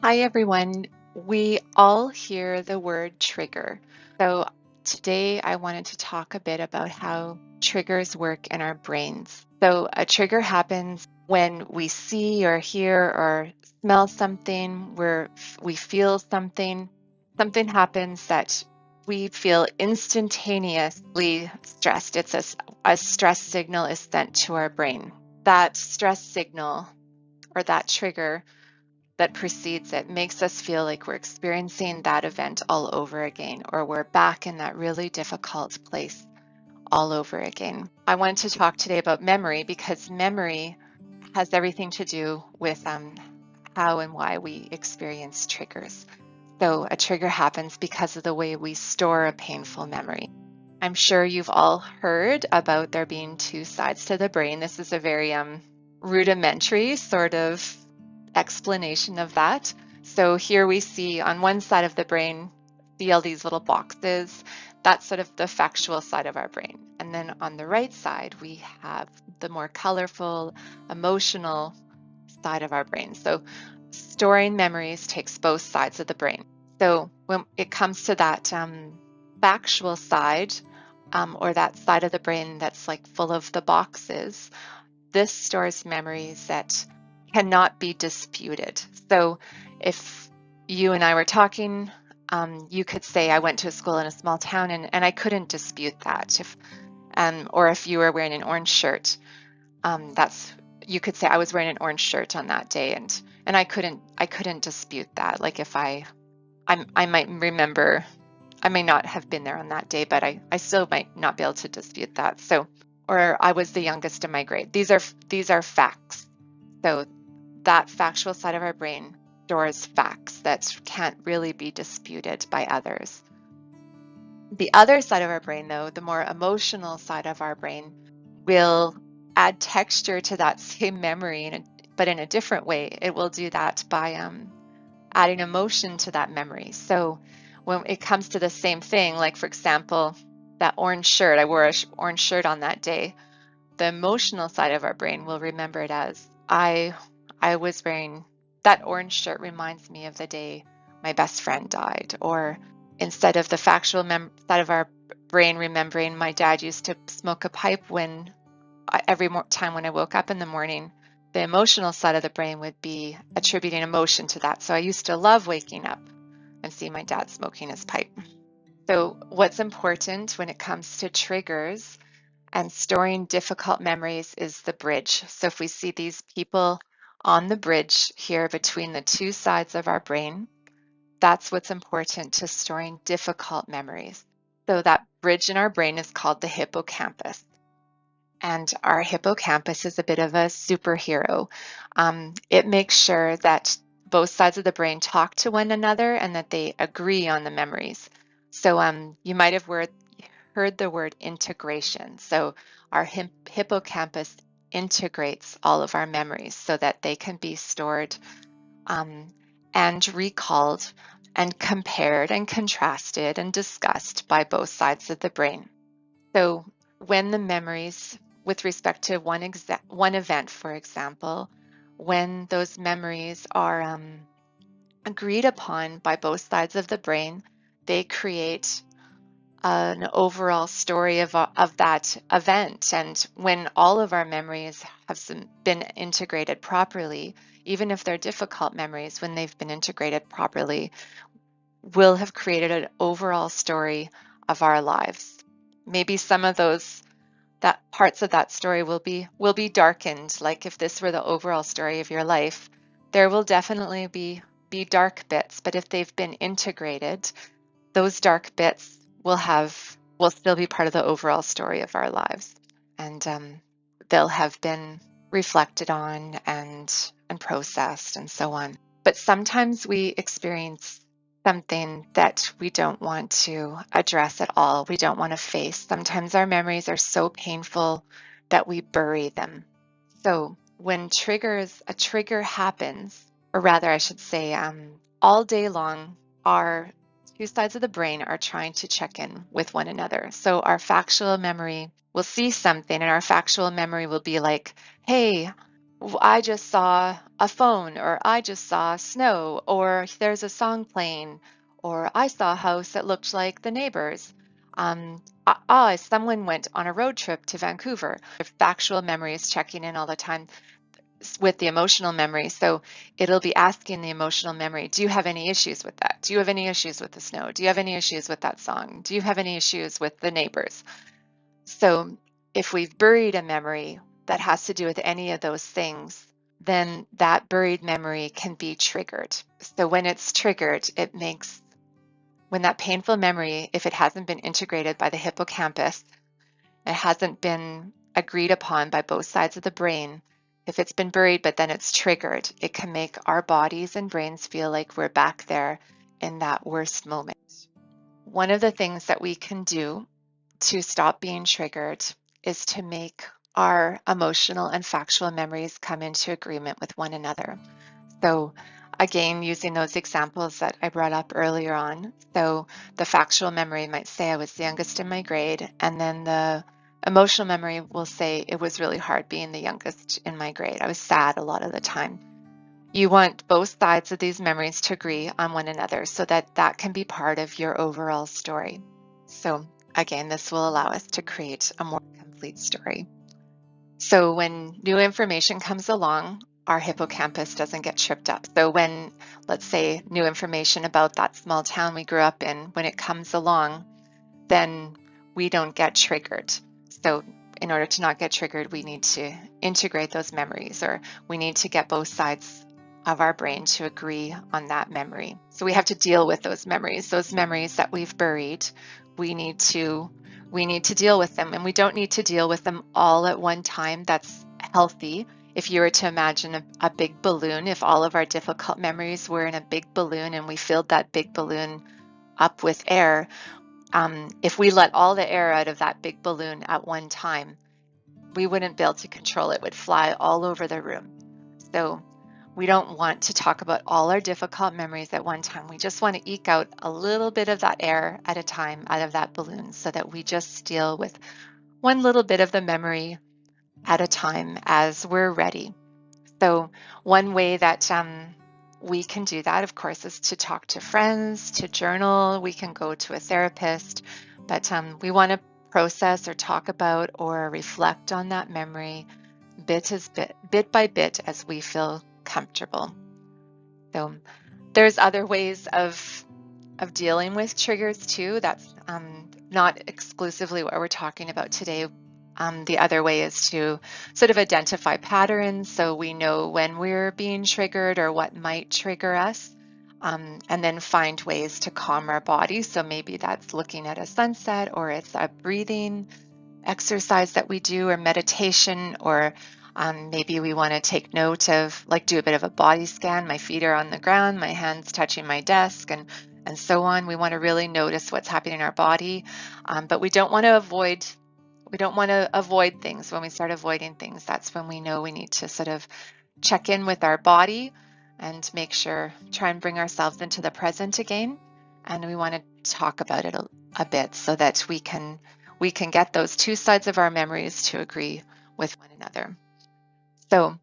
Hi, everyone. We all hear the word trigger. So today I wanted to talk a bit about how triggers work in our brains. So a trigger happens when we see or hear or smell something, where we feel something. Something happens that we feel instantaneously stressed. A stress signal is sent to our brain. That stress signal or that trigger that precedes it makes us feel like we're experiencing that event all over again, or we're back in that really difficult place all over again. I wanted to talk today about memory because memory has everything to do with how and why we experience triggers. So a trigger happens because of the way we store a painful memory. I'm sure you've all heard about there being two sides to the brain. This is a very rudimentary sort of explanation of that. So here we see on one side of the brain, see all these little boxes. That's sort of the factual side of our brain. And then on the right side, we have the more colorful, emotional side of our brain. So storing memories takes both sides of the brain. So when it comes to that factual side, or that side of the brain that's like full of the boxes, this stores memories that cannot be disputed. So if you and I were talking, you could say, I went to a school in a small town and I couldn't dispute that. Or if you were wearing an orange shirt, you could say I was wearing an orange shirt on that day and I couldn't dispute that. Like if I might remember, I may not have been there on that day, but I still might not be able to dispute that. So, or I was the youngest in my grade. These are facts. So that factual side of our brain stores facts that can't really be disputed by others. The other side of our brain, though, the more emotional side of our brain, will add texture to that same memory, but in a different way. It will do that by adding emotion to that memory. So when it comes to the same thing, like for example, that orange shirt, I wore an orange shirt on that day, the emotional side of our brain will remember it as I was wearing that orange shirt reminds me of the day my best friend died. Or instead of the factual side of our brain remembering my dad used to smoke a pipe every time when I woke up in the morning, the emotional side of the brain would be attributing emotion to that. So I used to love waking up and seeing my dad smoking his pipe. So what's important when it comes to triggers and storing difficult memories is the bridge. So if we see these people on the bridge here between the two sides of our brain, that's what's important to storing difficult memories. So that bridge in our brain is called the hippocampus. And our hippocampus is a bit of a superhero. It makes sure that both sides of the brain talk to one another and that they agree on the memories. So you might have heard the word integration. So our hippocampus integrates all of our memories so that they can be stored and recalled and compared and contrasted and discussed by both sides of the brain. So when the memories with respect to one event, for example, when those memories are agreed upon by both sides of the brain, they create an overall story of that event. And when all of our memories have been integrated properly, even if they're difficult memories, when they've been integrated properly, we'll have created an overall story of our lives. Maybe some of those that parts of that story will be darkened. Like if this were the overall story of your life, there will definitely be dark bits, but if they've been integrated, those dark bits will have will still be part of the overall story of our lives. And they'll have been reflected on and processed and so on. But sometimes we experience something that we don't want to address at all. We don't want to face. Sometimes our memories are so painful that we bury them. So when a trigger happens, or rather, I should say, all day long, our two sides of the brain are trying to check in with one another. So our factual memory will see something, and our factual memory will be like, hey, I just saw a phone, or I just saw snow, or there's a song playing, or I saw a house that looked like the neighbors. Someone went on a road trip to Vancouver. Factual memory is checking in all the time with the emotional memory. So it'll be asking the emotional memory, do you have any issues with that? Do you have any issues with the snow? Do you have any issues with that song? Do you have any issues with the neighbors? So if we've buried a memory that has to do with any of those things, then that buried memory can be triggered. So when it's triggered, when that painful memory, if it hasn't been integrated by the hippocampus, it hasn't been agreed upon by both sides of the brain, if it's been buried but then it's triggered, it can make our bodies and brains feel like we're back there in that worst moment. One of the things that we can do to stop being triggered is to make our emotional and factual memories come into agreement with one another. So again, using those examples that I brought up earlier on. So the factual memory might say I was the youngest in my grade, and then the emotional memory will say it was really hard being the youngest in my grade. I was sad a lot of the time. You want both sides of these memories to agree on one another so that that can be part of your overall story. So again, this will allow us to create a more complete story. So when new information comes along, our hippocampus doesn't get tripped up. So when, let's say, new information about that small town we grew up in, when it comes along, then we don't get triggered. So in order to not get triggered, we need to integrate those memories, or we need to get both sides of our brain to agree on that memory. So we have to deal with those memories that we've buried. We need to deal with them, and we don't need to deal with them all at one time. That's healthy. If you were to imagine a big balloon, if all of our difficult memories were in a big balloon and we filled that big balloon up with air, if we let all the air out of that big balloon at one time, we wouldn't be able to control it. It would fly all over the room. So we don't want to talk about all our difficult memories at one time. We just want to eke out a little bit of that air at a time out of that balloon so that we just deal with one little bit of the memory at a time as we're ready. So one way that we can do that, of course, is to talk to friends, to journal. We can go to a therapist, but we want to process or talk about or reflect on that memory bit by bit as we feel comfortable. So there's other ways of dealing with triggers too. That's not exclusively what we're talking about today. The other way is to sort of identify patterns so we know when we're being triggered or what might trigger us, and then find ways to calm our body. So maybe that's looking at a sunset, or it's a breathing exercise that we do, or meditation, or maybe we want to take note of, like, do a bit of a body scan. My feet are on the ground, my hands touching my desk, and so on. We want to really notice what's happening in our body, but we don't want to avoid things. When we start avoiding things, that's when we know we need to sort of check in with our body and try and bring ourselves into the present again. And we want to talk about it a bit so that we can get those two sides of our memories to agree with one another. So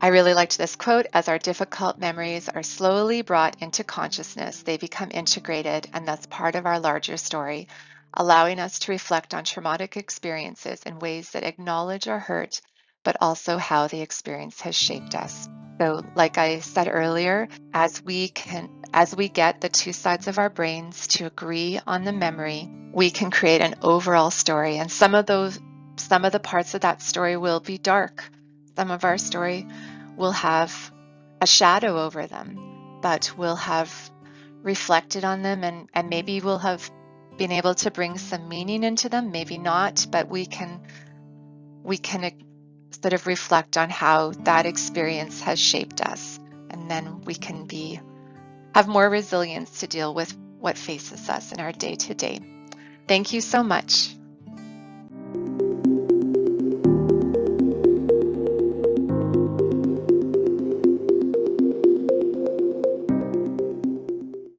I really liked this quote: as our difficult memories are slowly brought into consciousness, they become integrated and thus part of our larger story, allowing us to reflect on traumatic experiences in ways that acknowledge our hurt, but also how the experience has shaped us. So like I said earlier, as we get the two sides of our brains to agree on the memory, we can create an overall story. And some of the parts of that story will be dark. Some of our story will have a shadow over them, but we'll have reflected on them, and maybe we'll have been able to bring some meaning into them, maybe not, but we can sort of reflect on how that experience has shaped us, and then we can have more resilience to deal with what faces us in our day to day. Thank you so much.